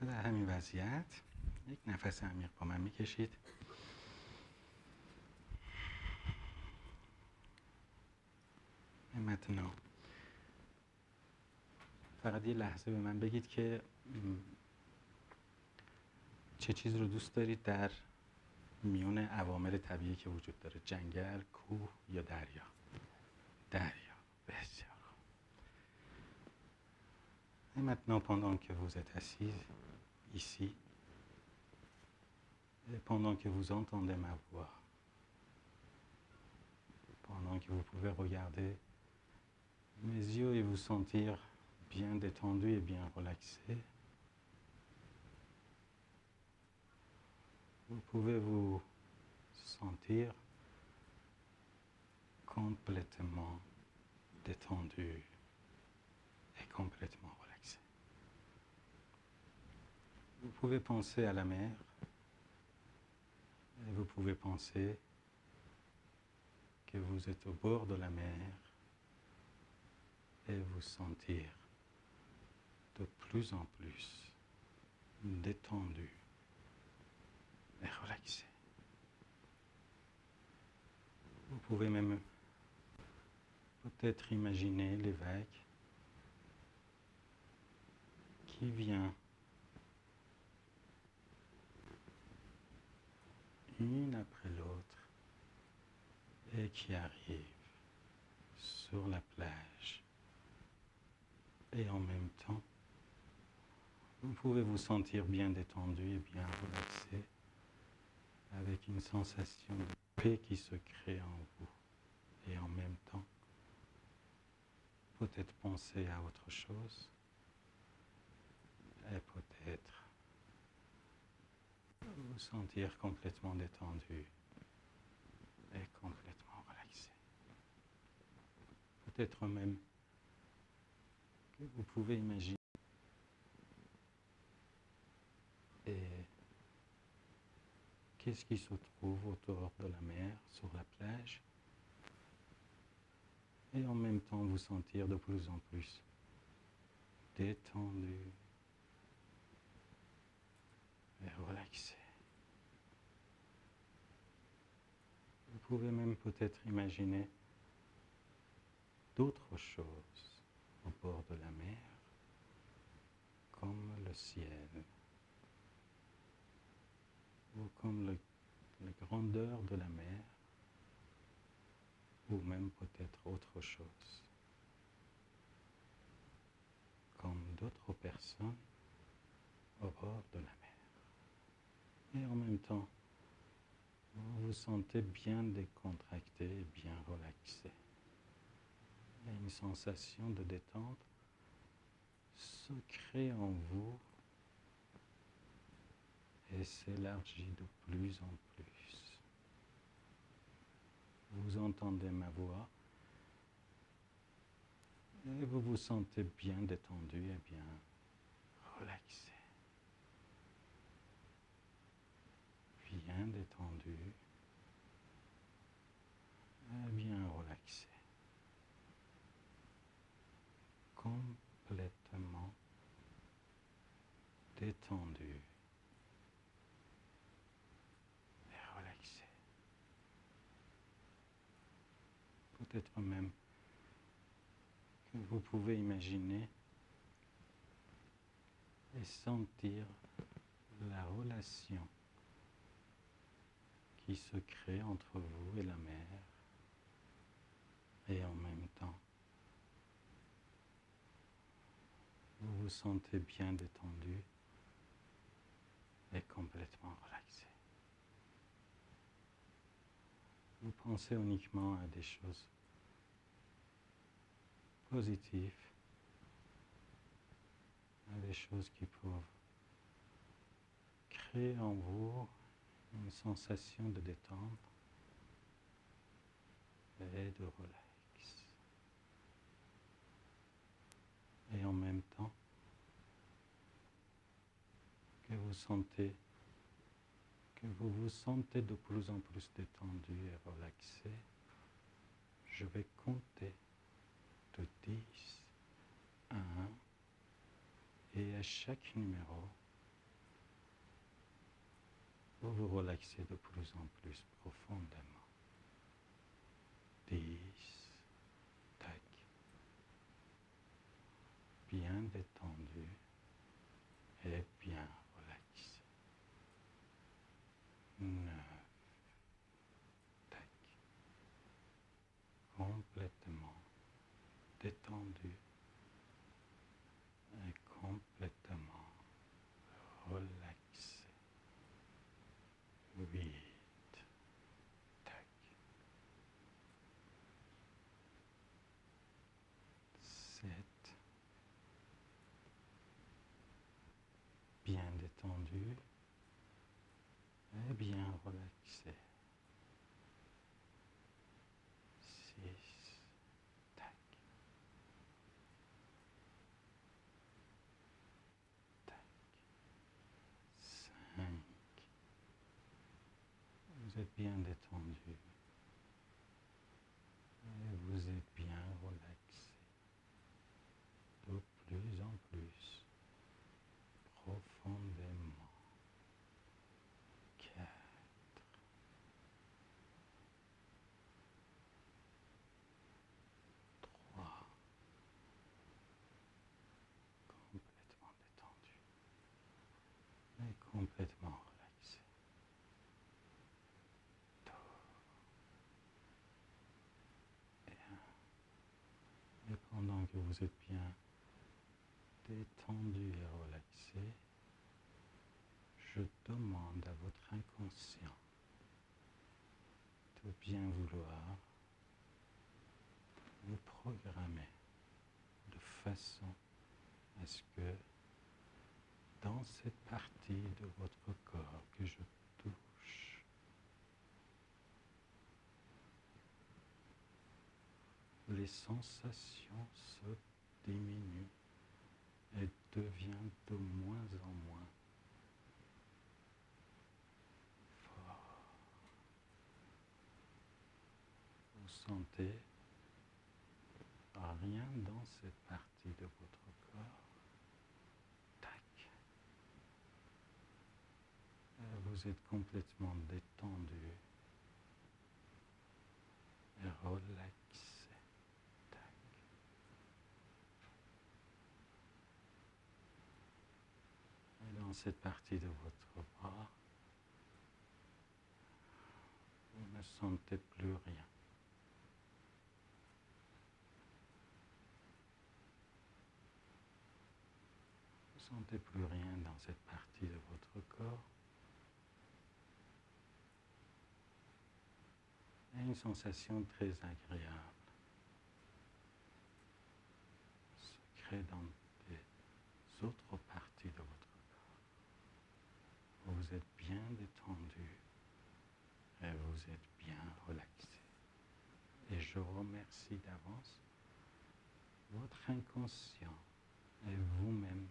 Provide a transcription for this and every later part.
در همین وضعیت یک نفس عمیق با من میکشید. Et maintenant فقط یه لحظه به من بگید که چه چیز رو دوست دارید در میون عوامل طبیعی که وجود داره؟ جنگل، کوه یا دریا؟ دریا. بسیار خوب. Et maintenant pendant que vous êtes assise ici et pendant que vous entendez ma voix, pendant que vous pouvez regarder mes yeux et vous sentir bien détendu et bien relaxé, vous pouvez vous sentir complètement détendu et complètement relaxé. Vous pouvez penser à la mer et vous pouvez penser que vous êtes au bord de la mer et vous sentir de plus en plus détendu et relaxé. Vous pouvez même peut-être imaginer les vagues qui viennent une après l'autre et qui arrivent sur la plage. Et en même temps, vous pouvez vous sentir bien détendu et bien relaxé avec une sensation de paix qui se crée en vous. Et en même temps, peut-être penser à autre chose et peut-être vous sentir complètement détendu et complètement relaxé. Peut-être même que vous pouvez imaginer qu'est-ce qui se trouve autour de la mer, sur la plage, et en même temps vous sentir de plus en plus détendu et relaxé. Vous pouvez même peut-être imaginer d'autres choses au bord de la mer, comme le ciel, ou comme la grandeur de la mer, ou même peut-être autre chose, comme d'autres personnes au bord de la mer. Et en même temps, vous vous sentez bien décontracté et bien relaxé. Et une sensation de détente se crée en vous et s'élargit de plus en plus. Vous entendez ma voix et vous vous sentez bien détendu et bien relaxé. Bien détendu et bien relaxé. Complètement détendu et relaxé. Peut-être même que vous pouvez imaginer et sentir la relation qui se crée entre vous et la mer, et en même temps, vous vous sentez bien détendu et complètement relaxé. Vous pensez uniquement à des choses positives, à des choses qui peuvent créer en vous une sensation de détente et de relax. Et en même temps, que vous vous sentez de plus en plus détendu et relaxé, je vais compter de 10 à 1 et à chaque numéro, Vous vous relaxez de plus en plus profondément. 10, tac, bien détendu et bien relaxé. 9, tac, complètement détendu et complètement relaxé. 8, tac, 7, bien détendu et bien relaxé. 6, tac, tac, 5, vous êtes bien détendu et vous êtes bien relaxé, de plus en plus profondément. 4, 3, complètement détendu et complètement relaxé. 2 et 1. Et pendant que vous êtes bien détendu et relaxé, je demande à votre inconscient de bien vouloir vous programmer de façon à ce que dans cette partie de votre corps que je touche, les sensations se diminuent et deviennent de moins en moins fortes. Vous sentez rien dans cette partie de votre corps. Tac. Et vous êtes complètement détendu et relaxé. Tac. Et dans cette partie de votre bras, vous ne sentez plus rien. Vous ne sentez plus rien dans cette partie de votre corps. Et une sensation très agréable se crée dans les autres parties de votre corps. Vous êtes bien détendu et vous êtes bien relaxé. Et je remercie d'avance votre inconscient et vous-même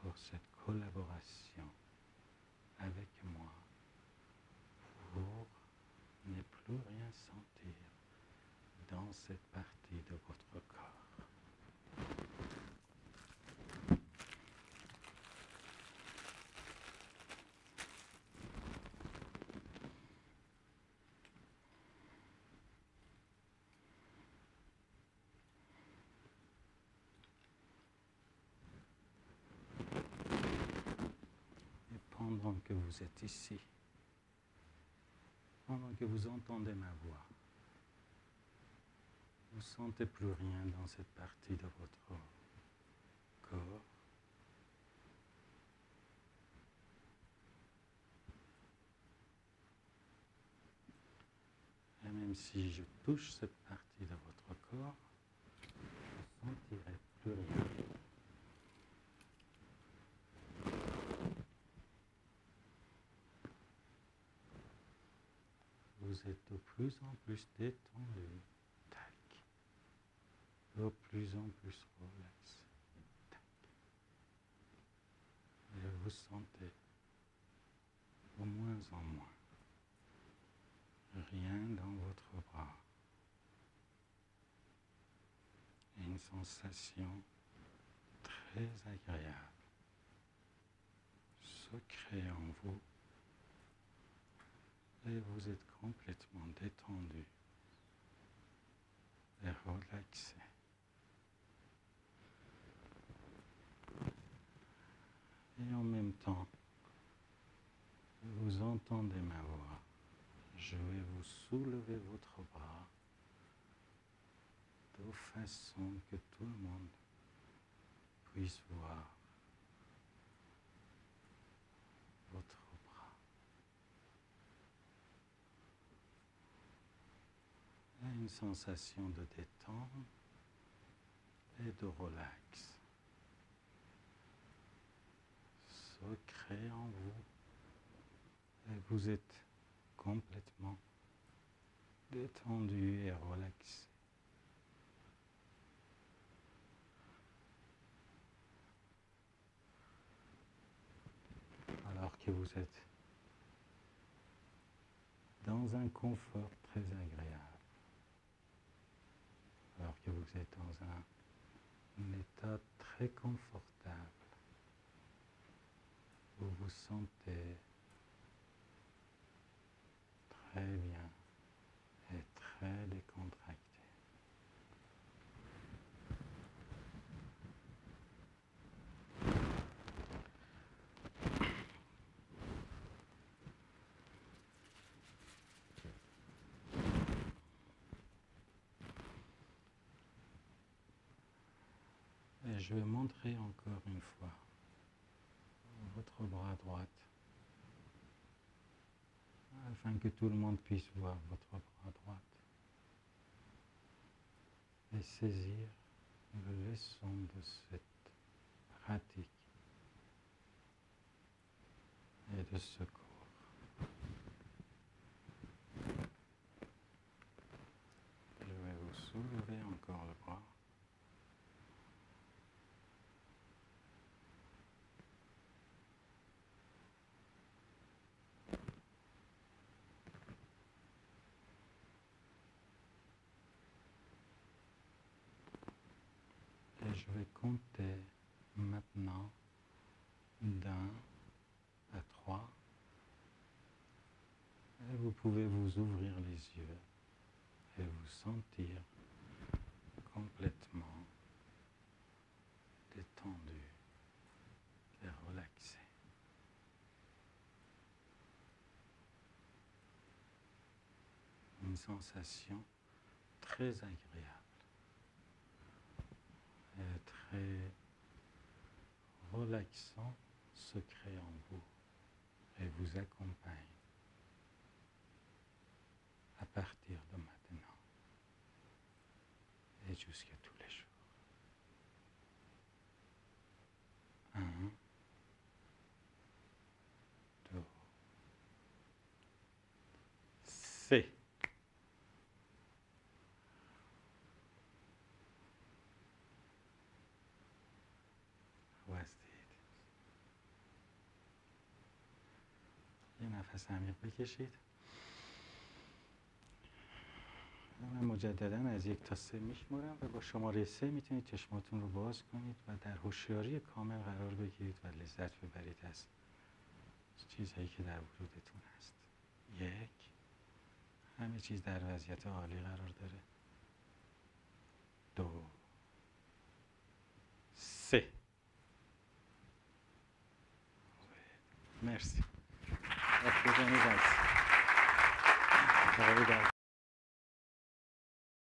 pour cette collaboration avec moi pour ne plus rien sentir dans cette partie de votre corps. Et pendant que vous êtes ici, pendant que vous entendez ma voix, vous ne sentez plus rien dans cette partie de votre corps. Et même si je touche cette partie de votre corps, vous ne sentirez plus rien. Vous êtes de plus en plus détendu, tac, de plus en plus relaxé, tac. Et vous sentez de moins en moins rien dans votre bras. Une sensation très agréable se crée en vous Et vous êtes complètement détendu et relaxé. Et en même temps, vous entendez ma voix. Je vais vous soulever votre bras de façon que tout le monde puisse voir votre bras. Il y a une sensation de détente et de relax se crée en vous et vous êtes complètement détendu et relaxé. Alors que vous êtes dans un confort très agréable, alors que vous êtes dans un état très confortable, vous vous sentez très bien et très décontracté. Et je vais montrer encore une fois votre bras droit afin que tout le monde puisse voir votre bras droit et saisir le leçon de cette pratique et de ce cours. Je vais vous soulever encore le bras. Et je vais compter maintenant d'1 à 3. Et vous pouvez vous ouvrir les yeux et vous sentir complètement détendu et relaxé. Une sensation très agréable et très relaxant se crée en vous et vous accompagne à partir de maintenant et jusqu'à tous les jours. 1, 2, C. یه نفس عمیق بکشید. من مجددا از 1 تا 3 میشمرم و با شماره 3 میتونید چشماتون رو باز کنید و در هوشیاری کامل قرار بگیرید و لذت ببرید از چیزهایی که در وجودتون هست. 1. همه چیز در وضعیت عالی قرار داره. 2. 3. مرسی.